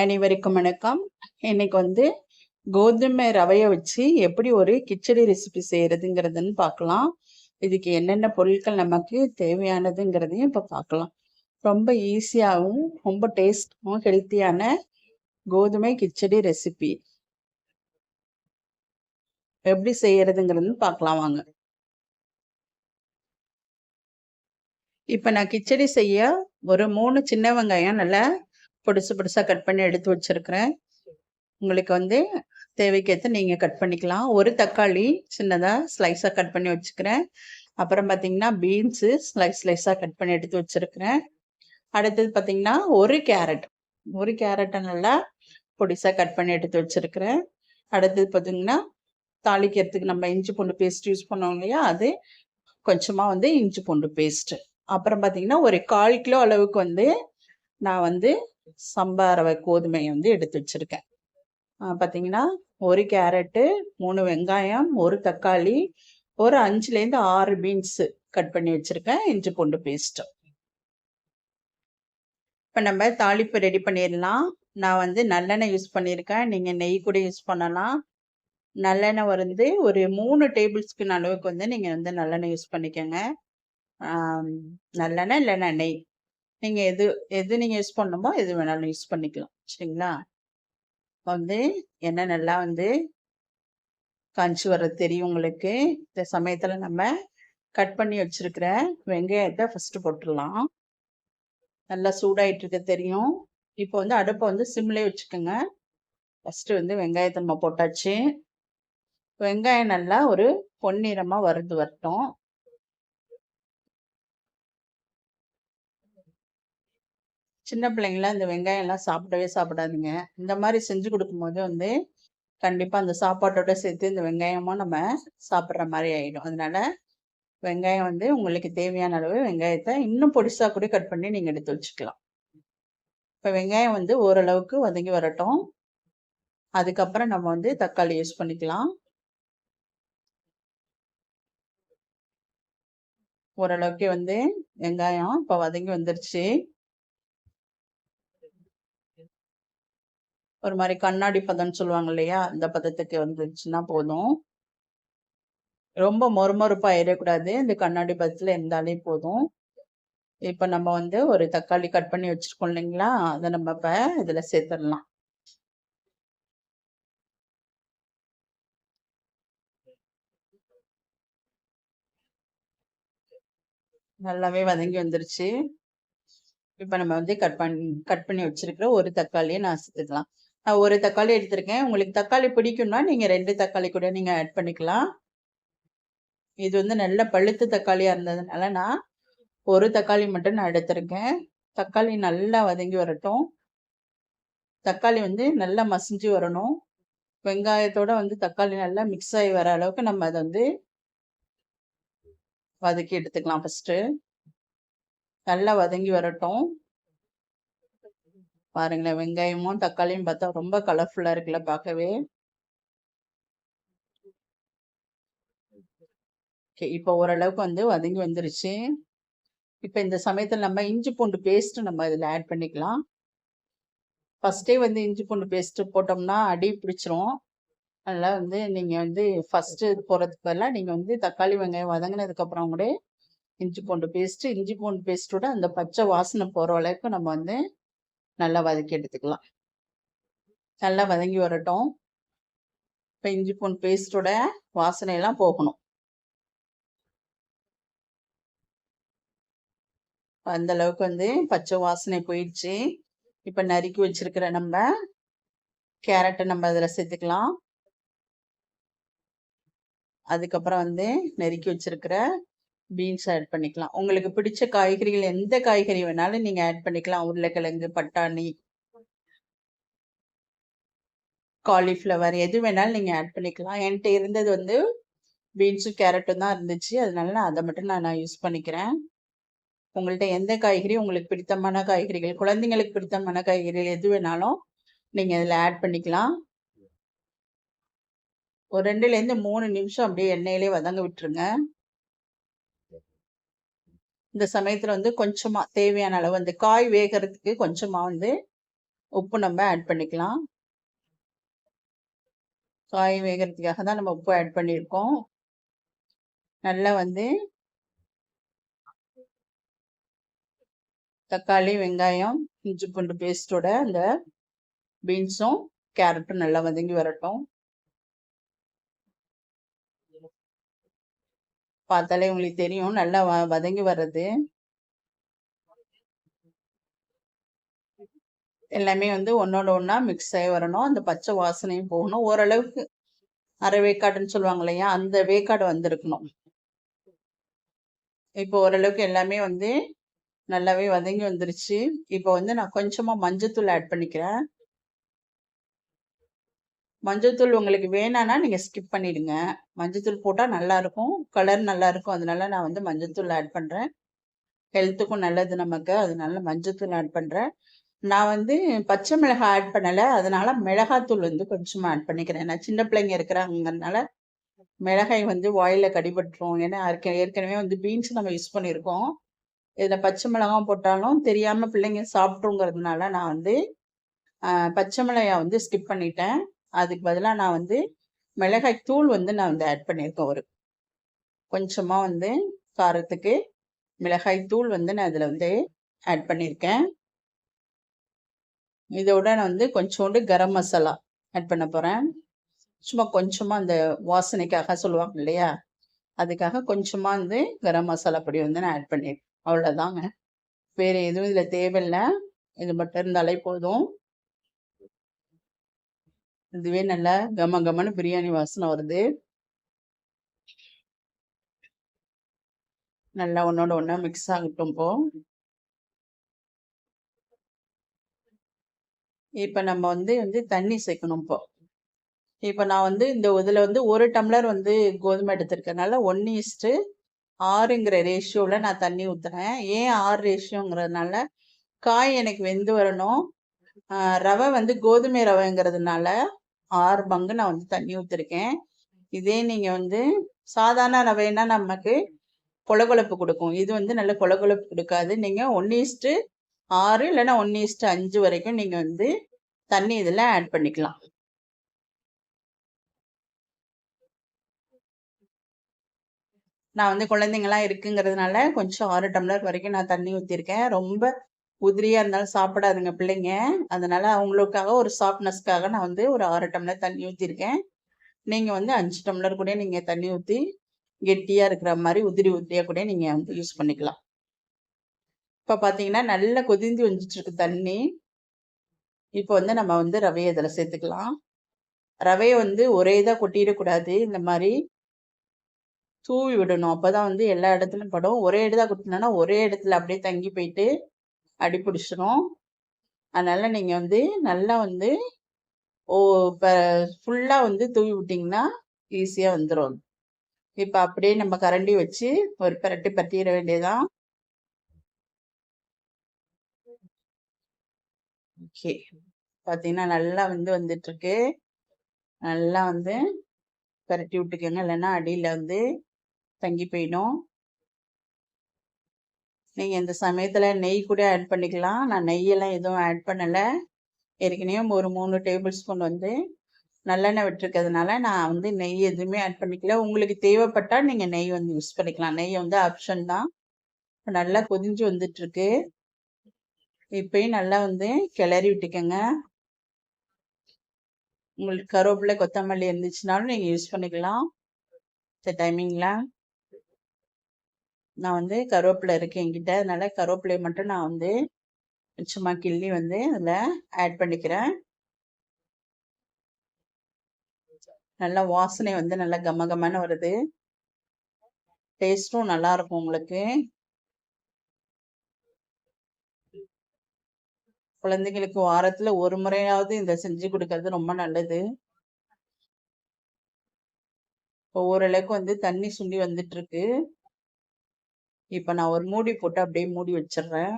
அனைவருக்கும் வணக்கம். இன்னைக்கு வந்து கோதுமை ரவைய வச்சு எப்படி ஒரு கிச்சடி ரெசிபி செய்யறதுங்கிறதுன்னு பார்க்கலாம். இதுக்கு என்னென்ன பொருட்கள் நமக்கு தேவையானதுங்கிறதையும் இப்போ பார்க்கலாம். ரொம்ப ஈஸியாகவும் ரொம்ப டேஸ்டாகவும் ஹெல்த்தியான கோதுமை கிச்சடி ரெசிபி எப்படி செய்யறதுங்கிறதுன்னு பார்க்கலாம் வாங்க. இப்போ நான் கிச்சடி செய்ய ஒரு 3 சின்ன வெங்காயம் நல்லா பொடிசு பொடிசா கட் பண்ணி எடுத்து வச்சிருக்கிறேன். உங்களுக்கு வந்து தேவைக்கேற்ற நீங்கள் கட் பண்ணிக்கலாம். ஒரு தக்காளி சின்னதாக ஸ்லைஸாக கட் பண்ணி வச்சுக்கிறேன். அப்புறம் பார்த்தீங்கன்னா பீன்ஸு ஸ்லைஸாக கட் பண்ணி எடுத்து வச்சுருக்கிறேன். அடுத்தது பார்த்தீங்கன்னா ஒரு கேரட்டை நல்லா பொடிசாக கட் பண்ணி எடுத்து வச்சுருக்கிறேன். அடுத்தது பார்த்தீங்கன்னா தாளிக்கிறதுக்கு நம்ம இஞ்சி பூண்டு பேஸ்ட் யூஸ் பண்ணோம் இல்லையா, அது கொஞ்சமாக வந்து இஞ்சி பூண்டு பேஸ்ட்டு. அப்புறம் பார்த்தீங்கன்னா ஒரு 1/4 கிலோ அளவுக்கு வந்து நான் வந்து சம்பா ரவை கோதுமையை வந்து எடுத்து வச்சுருக்கேன். பார்த்தீங்கன்னா ஒரு கேரட்டு, 3 வெங்காயம், ஒரு தக்காளி, ஒரு 5லேருந்து 6 பீன்ஸு கட் பண்ணி வச்சுருக்கேன். இஞ்சி பூண்டு பேஸ்ட்டு. இப்போ நம்ம தாளிப்பு ரெடி பண்ணிடலாம். நான் வந்து நல்லெண்ணெய் யூஸ் பண்ணியிருக்கேன். நீங்கள் நெய் கூட யூஸ் பண்ணலாம். நல்லெண்ணெய் வந்து ஒரு 3 டேபிள் ஸ்பூன் அளவுக்கு வந்து நீங்கள் வந்து நல்லெண்ணெய் யூஸ் பண்ணிக்கோங்க. நல்லெண்ணெய் இல்லைன்னா நெய், நீங்கள் எது நீங்கள் யூஸ் பண்ணணுமோ எது வேணாலும் யூஸ் பண்ணிக்கலாம். சரிங்களா? வந்து எண்ணெய் நல்லா வந்து காஞ்சி வர்றது தெரியும் உங்களுக்கு. இந்த சமயத்தில் நம்ம கட் பண்ணி வச்சிருக்கிற வெங்காயத்தை ஃபஸ்ட்டு போட்டுடலாம். நல்லா சூடாயிட்டு இருக்க தெரியும். இப்போ வந்து அடுப்பை வந்து சிம்லேயே வச்சுக்கோங்க. ஃபஸ்ட்டு வந்து வெங்காயத்தை நம்ம போட்டாச்சு. வெங்காயம் நல்லா ஒரு பொன்னிறமாக வறுத்து வரட்டும். சின்ன பிள்ளைங்களாம் இந்த வெங்காயம்லாம் சாப்பிடவே சாப்பிடாதுங்க. இந்த மாதிரி செஞ்சு கொடுக்கும்போது வந்து கண்டிப்பாக அந்த சாப்பாட்டோட சேர்த்து இந்த வெங்காயமும் நம்ம சாப்பிட்ற மாதிரி ஆகிடும். அதனால வெங்காயம் வந்து உங்களுக்கு தேவையான அளவு வெங்காயத்தை இன்னும் பொடிசாக கூட கட் பண்ணி நீங்கள் எடுத்து வச்சுக்கலாம். இப்போ வெங்காயம் வந்து ஓரளவுக்கு வதங்கி வரட்டும். அதுக்கப்புறம் நம்ம வந்து தக்காளி யூஸ் பண்ணிக்கலாம். ஓரளவுக்கு வந்து வெங்காயம் இப்போ வதங்கி வந்துருச்சு. ஒரு மாதிரி கண்ணாடி பதம்னு சொல்லுவாங்க இல்லையா, இந்த பதத்துக்கு வந்துருச்சுன்னா போதும். ரொம்ப மொறுமொறுப்பா ஆயிடக்கூடாது. இந்த கண்ணாடி பதத்தில் இருந்தாலே போதும். இப்போ நம்ம வந்து ஒரு தக்காளி கட் பண்ணி வச்சிருக்கோம் இல்லைங்களா, அதை நம்ம இப்போ இதில் சேர்த்துடலாம். நல்லாவே வதங்கி வந்துருச்சு. இப்போ நம்ம வந்து கட் பண்ணி வச்சிருக்கிற ஒரு தக்காளியை நான் சேர்த்துக்கலாம். நான் ஒரு தக்காளி எடுத்திருக்கேன். உங்களுக்கு தக்காளி பிடிக்கும்னா நீங்கள் 2 தக்காளி கூட நீங்கள் ஆட் பண்ணிக்கலாம். இது வந்து நல்ல பழுத்த தக்காளியாக இருந்ததுனால நான் ஒரு தக்காளி மட்டும் நான் எடுத்திருக்கேன். தக்காளி நல்லா வதங்கி வரட்டும். தக்காளி வந்து நல்லா மசிஞ்சு வரணும். வெங்காயத்தோட வந்து தக்காளி நல்லா மிக்ஸ் ஆகி வர அளவுக்கு நம்ம அதை வந்து வதக்கி எடுத்துக்கலாம். ஃபஸ்ட்டு நல்லா வதங்கி வரட்டும். பாருங்களேன், வெங்காயமும் தக்காளியும் பார்த்தா ரொம்ப கலர்ஃபுல்லாக இருக்குல்ல பார்க்கவே. ஓகே, இப்போ ஓரளவுக்கு வந்து வதங்கி வந்துருச்சு. இப்போ இந்த சமயத்தில் நம்ம இஞ்சி பூண்டு பேஸ்ட்டு நம்ம இதில் ஆட் பண்ணிக்கலாம். ஃபஸ்ட்டே வந்து இஞ்சி பூண்டு பேஸ்ட்டு போட்டோம்னா அடி பிடிச்சிரும். அதனால் வந்து நீங்கள் வந்து ஃபஸ்ட்டு போடுறதுக்கு பதிலாக நீங்கள் வந்து தக்காளி வெங்காயம் வதங்கினதுக்கப்புறம் கூட இஞ்சி பூண்டு பேஸ்ட்டோட அந்த பச்சை வாசனை போகிற அளவுக்கு நம்ம வந்து நல்லா வதக்கி எடுத்துக்கலாம். நல்லா வதங்கி வரட்டும். இப்போ இஞ்சி பூண்டு பேஸ்ட்டோட வாசனையெல்லாம் போகணும். அந்த அளவுக்கு வந்து பச்சை வாசனை போயிடுச்சு. இப்போ நறுக்கி வச்சிருக்கிற நம்ம கேரட்டை நம்ம அதில் சேர்த்துக்கலாம். அதுக்கப்புறம் வந்து நறுக்கி வச்சிருக்கிற பீன்ஸ் ஆட் பண்ணிக்கலாம். உங்களுக்கு பிடிச்ச காய்கறிகள் எந்த காய்கறி வேணாலும் நீங்கள் ஆட் பண்ணிக்கலாம். உருளைக்கிழங்கு, பட்டாணி, காலிஃப்ளவர் எது வேணாலும் நீங்கள் ஆட் பண்ணிக்கலாம். என்கிட்ட இருந்தது வந்து பீன்ஸும் கேரட்டும் தான் இருந்துச்சு. அதனால நான் அதை மட்டும் நான் யூஸ் பண்ணிக்கிறேன். உங்கள்கிட்ட எந்த காய்கறி உங்களுக்கு பிடித்தமான காய்கறிகள், குழந்தைங்களுக்கு பிடித்தமான காய்கறிகள் எது வேணாலும் நீங்கள் இதில் ஆட் பண்ணிக்கலாம். ஒரு 2லேருந்து 3 நிமிஷம் அப்படியே எண்ணெயிலே வதங்க விட்டுருங்க. இந்த சமயத்தில் வந்து கொஞ்சமாக தேவையான அளவு அந்த காய் வேகிறதுக்கு கொஞ்சமாக வந்து உப்பு நம்ம ஆட் பண்ணிக்கலாம். காய் வேகிறதுக்காக தான் நம்ம உப்பு ஆட் பண்ணியிருக்கோம். நல்லா வந்து தக்காளி, வெங்காயம், இஞ்சி பூண்டு பேஸ்டோட அந்த பீன்ஸும் கேரட்டும் நல்லா வதங்கி வரட்டும். பார்த்தாலே உங்களுக்கு தெரியும் நல்லா வதங்கி வர்றது. எல்லாமே வந்து ஒன்னோட ஒன்னா மிக்ஸ் ஆகி வரணும். அந்த பச்சை வாசனையும் போகணும். ஓரளவுக்கு அரை வேக்காடுன்னு சொல்லுவாங்க இல்லையா, அந்த வேக்காடு வந்திருக்கணும். இப்போ ஓரளவுக்கு எல்லாமே வந்து நல்லாவே வதங்கி வந்துருச்சு. இப்போ வந்து நான் கொஞ்சமா மஞ்சத்தூள் ஆட் பண்ணிக்கிறேன். மஞ்சத்தூள் உங்களுக்கு வேணான்னா நீங்க ஸ்கிப் பண்ணிடுங்க. மஞ்சத்தூள் போட்டா நல்லா இருக்கும், கலர் நல்லா இருக்கும். அதனால நான் வந்து மஞ்சத்தூள் ஆட் பண்றேன். ஹெல்த்துக்கும் நல்லது நமக்கு, அதனால மஞ்சத்தூள் ஆட் பண்றேன். நான் வந்து பச்சை மிளகாய் ஆட் பண்ணல, அதனால மிளகாத்தூள் வந்து கொஞ்சமா ஆட் பண்ணிக்கிறேன். நான் சின்ன பிள்ளைங்க இருக்கிறாங்கறதுனால மிளகாய் வந்து வாயில கடிபட்டுரும். ஏன்னா ஏற்கனவே வந்து பீன்ஸ் நம்ம யூஸ் பண்ணியிருக்கோம். இதுல பச்சை மிளகாய் போட்டாலும் தெரியாம பிள்ளைங்க சாப்பிட்ருங்கிறதுனால நான் வந்து பச்சை மிளகாய் வந்து ஸ்கிப் பண்ணிட்டேன். அதுக்கு பதிலாக நான் வந்து மிளகாய் தூள் வந்து நான் வந்து ஆட் பண்ணியிருக்கேன். கொஞ்சமா வந்து காரத்துக்கு மிளகாய் தூள் வந்து நான் இதில் வந்து ஆட் பண்ணியிருக்கேன். இதோட நான் வந்து கொஞ்சோண்டு கரம் மசாலா ஆட் பண்ண போகிறேன். சும்மா கொஞ்சமாக அந்த வாசனைக்காக சொல்லுவாங்க இல்லையா, அதுக்காக கொஞ்சமாக வந்து கரம் மசாலா பொடி வந்து நான் ஆட் பண்ணியிருக்கேன். அவ்வளோதாங்க, வேறு எதுவும் இதில் தேவையில்லை. இது மட்டும் இருந்தாலே போதும். இதுவே நல்லா கம கமன்னு பிரியாணி வாசனை வருது. நல்லா ஒன்னோட ஒன்றா மிக்ஸ் ஆகட்டும். இப்போ நம்ம வந்து தண்ணி சேர்க்கணும். இப்போ நான் வந்து இதில் வந்து 1 டம்ளர் வந்து கோதுமை எடுத்திருக்கனால 1:6ங்கிற ரேஷியோவில் நான் தண்ணி ஊற்றுறேன். ஏன் 6 ரேஷியோங்கிறதுனால காய் எனக்கு வெந்து வரணும். ரவை வந்து கோதுமை ரவைங்கிறதுனால 6 பங்கு நான் வந்து தண்ணி ஊற்றிருக்கேன். இதே நீங்கள் வந்து சாதாரண ரவைன்னா நமக்கு கொலகொலப்பு கொடுக்கும். இது வந்து நல்ல கொலகொலப்பு கொடுக்காது. நீங்கள் 1:6 இல்லைன்னா 1:5 வரைக்கும் நீங்கள் வந்து தண்ணி இதில் ஆட் பண்ணிக்கலாம். நான் வந்து குழந்தைங்களாம் இருக்குங்கிறதுனால கொஞ்சம் 6 டம்ளர் வரைக்கும் நான் தண்ணி ஊற்றிருக்கேன். ரொம்ப உதிரியாக இருந்தாலும் சாப்பிடாதுங்க பிள்ளைங்க. அதனால அவங்களுக்காக ஒரு சாஃப்ட்னஸ்க்காக நான் வந்து ஒரு 6 டம்ளர் தண்ணி ஊற்றிருக்கேன். நீங்கள் வந்து 5 டம்ளர் கூட நீங்கள் தண்ணி ஊற்றி கெட்டியாக இருக்கிற மாதிரி உதிரியாக கூட நீங்கள் வந்து யூஸ் பண்ணிக்கலாம். இப்போ பார்த்தீங்கன்னா நல்லா கொதிந்து வந்துட்டுருக்கு தண்ணி. இப்போ வந்து நம்ம வந்து ரவையை இதில் சேர்த்துக்கலாம். ரவையை வந்து ஒரே இதாக கொட்டிடக்கூடாது, இந்த மாதிரி தூவி விடணும். அப்போதான் வந்து எல்லா இடத்துலையும் படும். ஒரே இடத்துல கொட்டினோன்னா ஒரே இடத்துல அப்படியே தங்கி போயிட்டு அடி பிடிச்சிடும். அதனால நீங்கள் வந்து நல்லா வந்து இப்போ ஃபுல்லாக வந்து தூவி விட்டிங்கன்னா ஈஸியாக வந்துடும். இப்போ அப்படியே நம்ம கரண்டி வச்சு ஒரு பிரட்டி பற்றிட வேண்டியதான். ஓகே, பார்த்தீங்கன்னா நல்லா வந்து வந்துட்டுருக்கு. நல்லா வந்து பரட்டி விட்டுக்கோங்க, இல்லைன்னா அடியில் வந்து தங்கி போயிடும். நீங்கள் இந்த சமயத்தில் நெய் கூட ஆட் பண்ணிக்கலாம். நான் நெய்யெல்லாம் எதுவும் ஆட் பண்ணலை. ஏற்கனவே ஒரு 3 டேபிள் ஸ்பூன் வந்து நல்லெண்ணெய் விட்டுருக்கிறதுனால நான் வந்து நெய் எதுவுமே ஆட் பண்ணிக்கல. உங்களுக்கு தேவைப்பட்டால் நீங்கள் நெய் வந்து யூஸ் பண்ணிக்கலாம். நெய் வந்து ஆப்ஷன் தான். நல்லா கொதிஞ்சு வந்துட்டுருக்கு. இப்பயும் நல்லா வந்து கிளறி விட்டுக்கோங்க. உங்களுக்கு கருவேப்பிலை கொத்தமல்லி இருந்துச்சுனாலும் நீங்கள் யூஸ் பண்ணிக்கலாம். இந்த டைமிங்கில் நான் வந்து கருவேப்பிலை இருக்கு என்கிட்ட, அதனால கருவேப்பிலையை மட்டும் நான் வந்து சும்மா கிள்ளி வந்து அதில் ஆட் பண்ணிக்கிறேன். நல்லா வாசனை வந்து நல்லா கமகமான வருது. டேஸ்ட்டும் நல்லா இருக்கும் உங்களுக்கு. குழந்தைங்களுக்கு வாரத்தில் ஒரு முறையாவது இந்த செஞ்சு கொடுக்கறது ரொம்ப நல்லது. இப்போ ஓரளவுக்கு வந்து தண்ணி சுண்டி வந்துட்டு இருக்கு. இப்போ நான் ஒரு மூடி போட்டு அப்படியே மூடி வச்சிடுறேன்.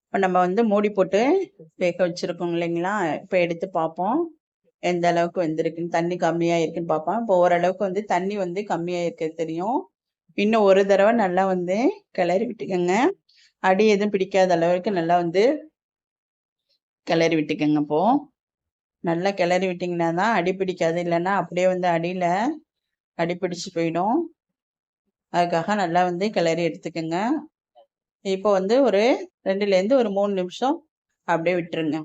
இப்போ நம்ம வந்து மூடி போட்டு வேக வச்சிருக்கோம் இல்லைங்களா, இப்போ எடுத்து பார்ப்போம் எந்த அளவுக்கு வெந்திருக்குன்னு. தண்ணி கம்மியாக இருக்குன்னு பார்ப்போம். இப்போ ஓரளவுக்கு வந்து தண்ணி வந்து கம்மியாக இருக்கிறது தெரியும். இன்னும் ஒரு தடவை நல்லா வந்து கிளறி விட்டுக்கோங்க. அடி எதுவும் பிடிக்காத அளவுக்கு நல்லா வந்து கிளறி விட்டுக்கோங்க. இப்போ நல்லா கிளறி விட்டிங்கன்னா தான் அடி பிடிக்காது. இல்லைன்னா அப்படியே வந்து அடியில் அடி பிடிச்சு போயிடும். அதுக்காக நல்லா வந்து கிளறி எடுத்துக்கோங்க. இப்போ வந்து ஒரு 2லேருந்து ஒரு 3 நிமிஷம் அப்படியே விட்டுருங்க.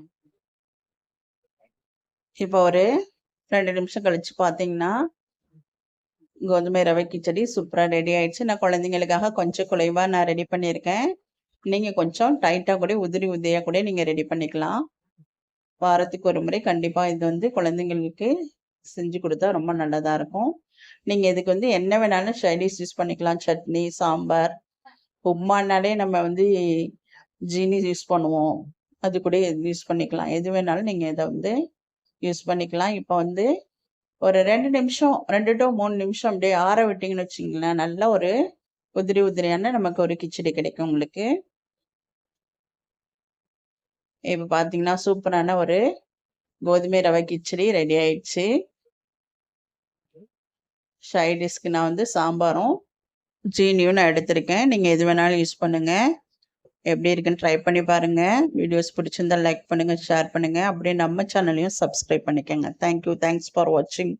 இப்போ ஒரு 2 நிமிஷம் கழிச்சு பார்த்தீங்கன்னா கோதுமை ரவை கிச்சடி சூப்பராக ரெடி ஆயிடுச்சு. நான் குழந்தைங்களுக்காக கொஞ்சம் குறைவாக நான் ரெடி பண்ணியிருக்கேன். நீங்கள் கொஞ்சம் டைட்டாக கூட உதிரி உதிரியாக கூட நீங்கள் ரெடி பண்ணிக்கலாம். வாரத்துக்கு ஒரு முறை கண்டிப்பாக இது வந்து குழந்தைங்களுக்கு செஞ்சு கொடுத்தா ரொம்ப நல்லதாக இருக்கும். நீங்கள் இதுக்கு வந்து என்ன வேணாலும் சைடிஷ் யூஸ் பண்ணிக்கலாம். சட்னி, சாம்பார், உப்மானாலே நம்ம வந்து ஜீனி யூஸ் பண்ணுவோம். அது கூட யூஸ் பண்ணிக்கலாம். எது வேணாலும் நீங்கள் இதை வந்து யூஸ் பண்ணிக்கலாம். இப்போ வந்து ஒரு 2 நிமிஷம் 2 to 3 நிமிஷம் அப்படியே ஆற விட்டிங்கன்னு வச்சிங்களேன், நல்ல ஒரு உதிரி உதிரியான நமக்கு ஒரு கிச்சடி கிடைக்கும் உங்களுக்கு. இப்போ பார்த்தீங்கன்னா சூப்பரான ஒரு கோதுமை ரவை கிச்சடி ரெடி ஆயிடுச்சு. சைடிஷ்க்கு நான் வந்து சாம்பாரும் ஜீனியும் நான் எடுத்திருக்கேன். நீங்கள் எது வேணாலும் யூஸ் பண்ணுங்கள். எப்படி இருக்குன்னு ட்ரை பண்ணி பாருங்கள். வீடியோஸ் பிடிச்சிருந்தா லைக் பண்ணுங்கள், ஷேர் பண்ணுங்கள். அப்படியே நம்ம சேனலையும் சப்ஸ்கிரைப் பண்ணிக்கோங்க. தேங்க்யூ. தேங்க்ஸ் ஃபார் வாட்சிங்.